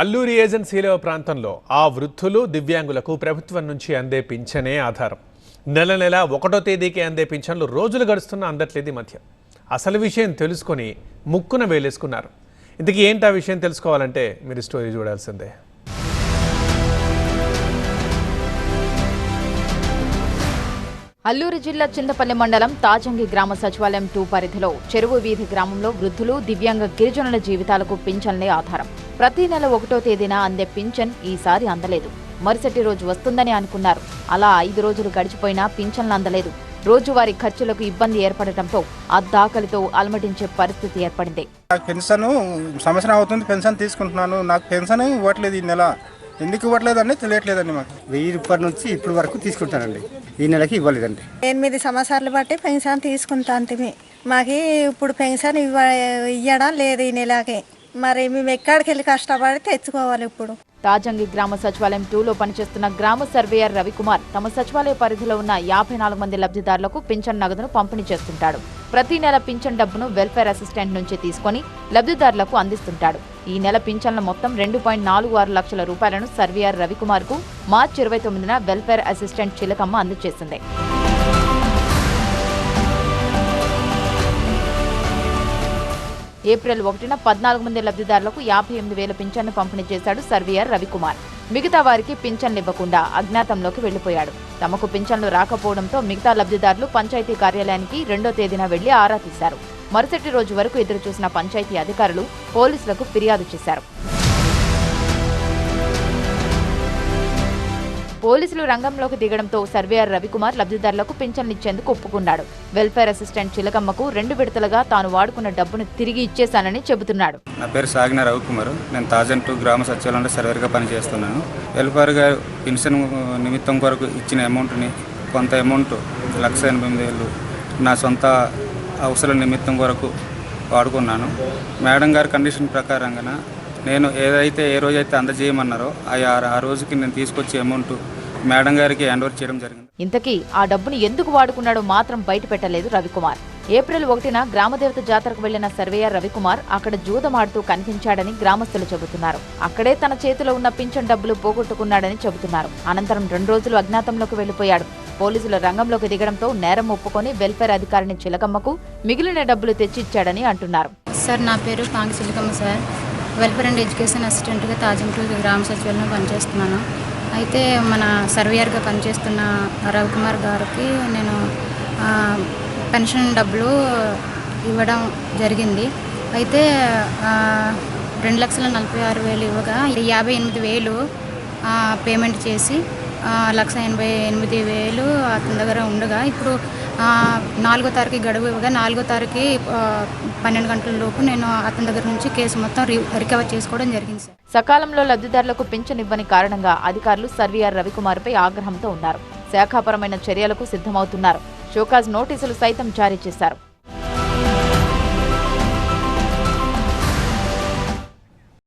అల్లూరి ఏజెన్సీలో ప్రాంతంలో ఆ వృద్ధులు దివ్యాంగులకు ప్రభుత్వం నుంచి అందే పింఛనే ఆధారం. నెల నెల 1వ తేదీకి అందే పింఛన్లు రోజులు గడుస్తున్నా అందట్లేదు. మధ్య అసలు విషయం తెలుసుకొని ముక్కున వేలేసుకున్నారు. ఇంతకీ ఏంటి ఆ విషయం తెలుసుకోవాలంటే మీరు స్టోరీ చూడాల్సిందే. అల్లూరు జిల్లా చింతపల్లి మండలం తాజంగి గ్రామ సచివాలయం 2 పరిధిలో చెరువు వీధి గ్రామంలో వృద్ధులు దివ్యాంగ గిరిజనుల జీవితాలకు పింఛన్లే ఆధారం. ప్రతి నెల 1వ తేదీన అందే పింఛన్ ఈసారి అందలేదు. మరుసటి రోజు వస్తుందని అనుకున్నారు. అలా 5 రోజులు గడిచిపోయినా పింఛన్లు అందలేదు. రోజువారీ ఖర్చులకు ఇబ్బంది ఏర్పడటంతో అద్దాకలితో అలమటించే పరిస్థితి ఏర్పడింది. పెన్షన్ సంవత్సరం అవుతుంది, పెన్షన్ తీసుకుంటున్నాను, నాకు పెన్షన్ ఇవ్వట్లేదు. ఈ నెల ఎందుకు ఇవ్వట్లేదని తెలియట్లేదండి. మాకు 1000 రూపాయల నుంచి ఇప్పుడు వరకు తీసుకుంటానండి, ఈ నెలకి ఇవ్వలేదండి. 8 సంవత్సరాలు బట్టి పెన్షన్ తీసుకుంటాంటిమి. మాకు ఇప్పుడు పెన్షన్ ఇవ్వడం లేదు ఈ నెలకి. మరి మేము ఎక్కడికి వెళ్ళి కష్టపడి తెచ్చుకోవాలి. ఇప్పుడు తాజంగి గ్రామ సచివాలయం 2లో పనిచేస్తున్న గ్రామ సర్వేయర్ రవికుమార్ తమ సచివాలయ పరిధిలో ఉన్న 54 మంది లబ్ధిదారులకు పింఛన్ నగదును పంపిణీ చేస్తుంటాడు. ప్రతి నెల పింఛన్ డబ్బును వెల్ఫేర్ అసిస్టెంట్ నుంచి తీసుకొని లబ్ధిదారులకు అందిస్తుంటాడు. ఈ నెల పింఛన్ల మొత్తం 2.46 లక్షల రూపాయలను సర్వేయర్ రవికుమార్ కు మార్చి 29న వెల్ఫేర్ అసిస్టెంట్ చిలకమ్మ అందజేసింది. ఏప్రిల్ 1న 14 మంది లబ్ధిదారులకు 58,000 పింఛన్ను పంపిణీ చేశాడు సర్వేయర్ రవికుమార్. మిగతా వారికి పింఛన్లు ఇవ్వకుండా అజ్ఞాతంలోకి వెళ్లిపోయాడు. తమకు పింఛన్లు రాకపోవడంతో మిగతా లబ్ధిదారులు పంచాయతీ కార్యాలయానికి 2వ తేదీన వెళ్లి ఆరా తీశారు. మరుసటి రోజు వరకు ఎదురుచూసిన పంచాయతీ అధికారులు పోలీసులకు ఫిర్యాదు చేశారు. పోలీసులు రంగంలోకి దిగడంతో సర్వేయర్ రవికుమార్ లబ్ధిదారులకు పింఛన్లు ఇచ్చేందుకు ఒప్పుకున్నాడు. వెల్ఫేర్ అసిస్టెంట్ చిలకమ్మకు 2 విడతలుగా తాను వాడుకున్న డబ్బును తిరిగి ఇచ్చేశానని చెబుతున్నాడు. నా పేరు సాగిన రవికుమార్. నేను తాజన్ 2 గ్రామ సచివాలయంలో సర్వేర్గా పనిచేస్తున్నాను. వెల్ఫేర్ గా పెన్షన్ నిమిత్తం కొరకు ఇచ్చిన అమౌంట్ని కొంత అమౌంట్ 1,80,000 నా సొంత అవసరాల నిమిత్తం కొరకు వాడుకున్నాను. మేడం గారి కండిషన్ ప్రకారంగా నేను ఏ రోజైతే అందజేయమన్నారో ఆ రోజుకి నేను తీసుకొచ్చే అమౌంట్ మేడం గారికి హ్యాండ్ ఓవర్ చేయడం జరిగింది. ఇంతకీ ఆ డబ్బును ఎందుకు వాడుకున్నాడో మాత్రం బయట పెట్టలేదు రవికుమార్. ఏప్రిల్ 1న గ్రామదేవత జాతరకు వెళ్లిన సర్వేయర్ రవికుమార్ అక్కడ జూదమాడుతూ కనిపించాడని గ్రామస్తులు చెబుతున్నారు. అక్కడే తన చేతిలో ఉన్న పింఛన్ డబ్బులు పోగొట్టుకున్నాడని చెబుతున్నారు. అనంతరం 2 రోజులు అజ్ఞాతంలోకి వెళ్లిపోయాడు. పోలీసులు రంగంలోకి దిగడంతో నేరం ఒప్పుకొని వెల్ఫేర్ అధికారిని చిలకమ్మకు మిగిలిన డబ్బులు తెచ్చిచ్చాడని అంటున్నారు. సార్, నా పేరు పాంగి చిలకమ్మ సార్. వెల్ఫేర్ అండ్ ఎడ్యుకేషన్ అసిస్టెంట్గా తాజంపూర్ గ్రామ సచివాలయంలో పనిచేస్తున్నాను. అయితే మన సర్వేయర్గా పనిచేస్తున్న రవికుమార్ గారికి నేను పెన్షన్ డబ్బులు ఇవ్వడం జరిగింది. అయితే 2,46,000 ఇవ్వగా 58,000 పేమెంట్ చేసి 1,88,000 అతని దగ్గర ఉండగా ఇప్పుడు 4వ తారీఖు గడువు ఇవ్వగా 4వ తారీఖు 12 గంటల లోపు నేను అతని దగ్గర నుంచి కేసు మొత్తం రికవర్ చేసుకోవడం జరిగింది సార్. సకాలంలో లబ్ధిదారులకు పింఛన్ ఇవ్వని కారణంగా అధికారులు సర్వేయర్ రవికుమార్పై ఆగ్రహంతో ఉన్నారు. శాఖాపరమైన చర్యలకు సిద్ధమవుతున్నారు. షోకాజ్ నోటీసులు సైతం జారీ చేశారు.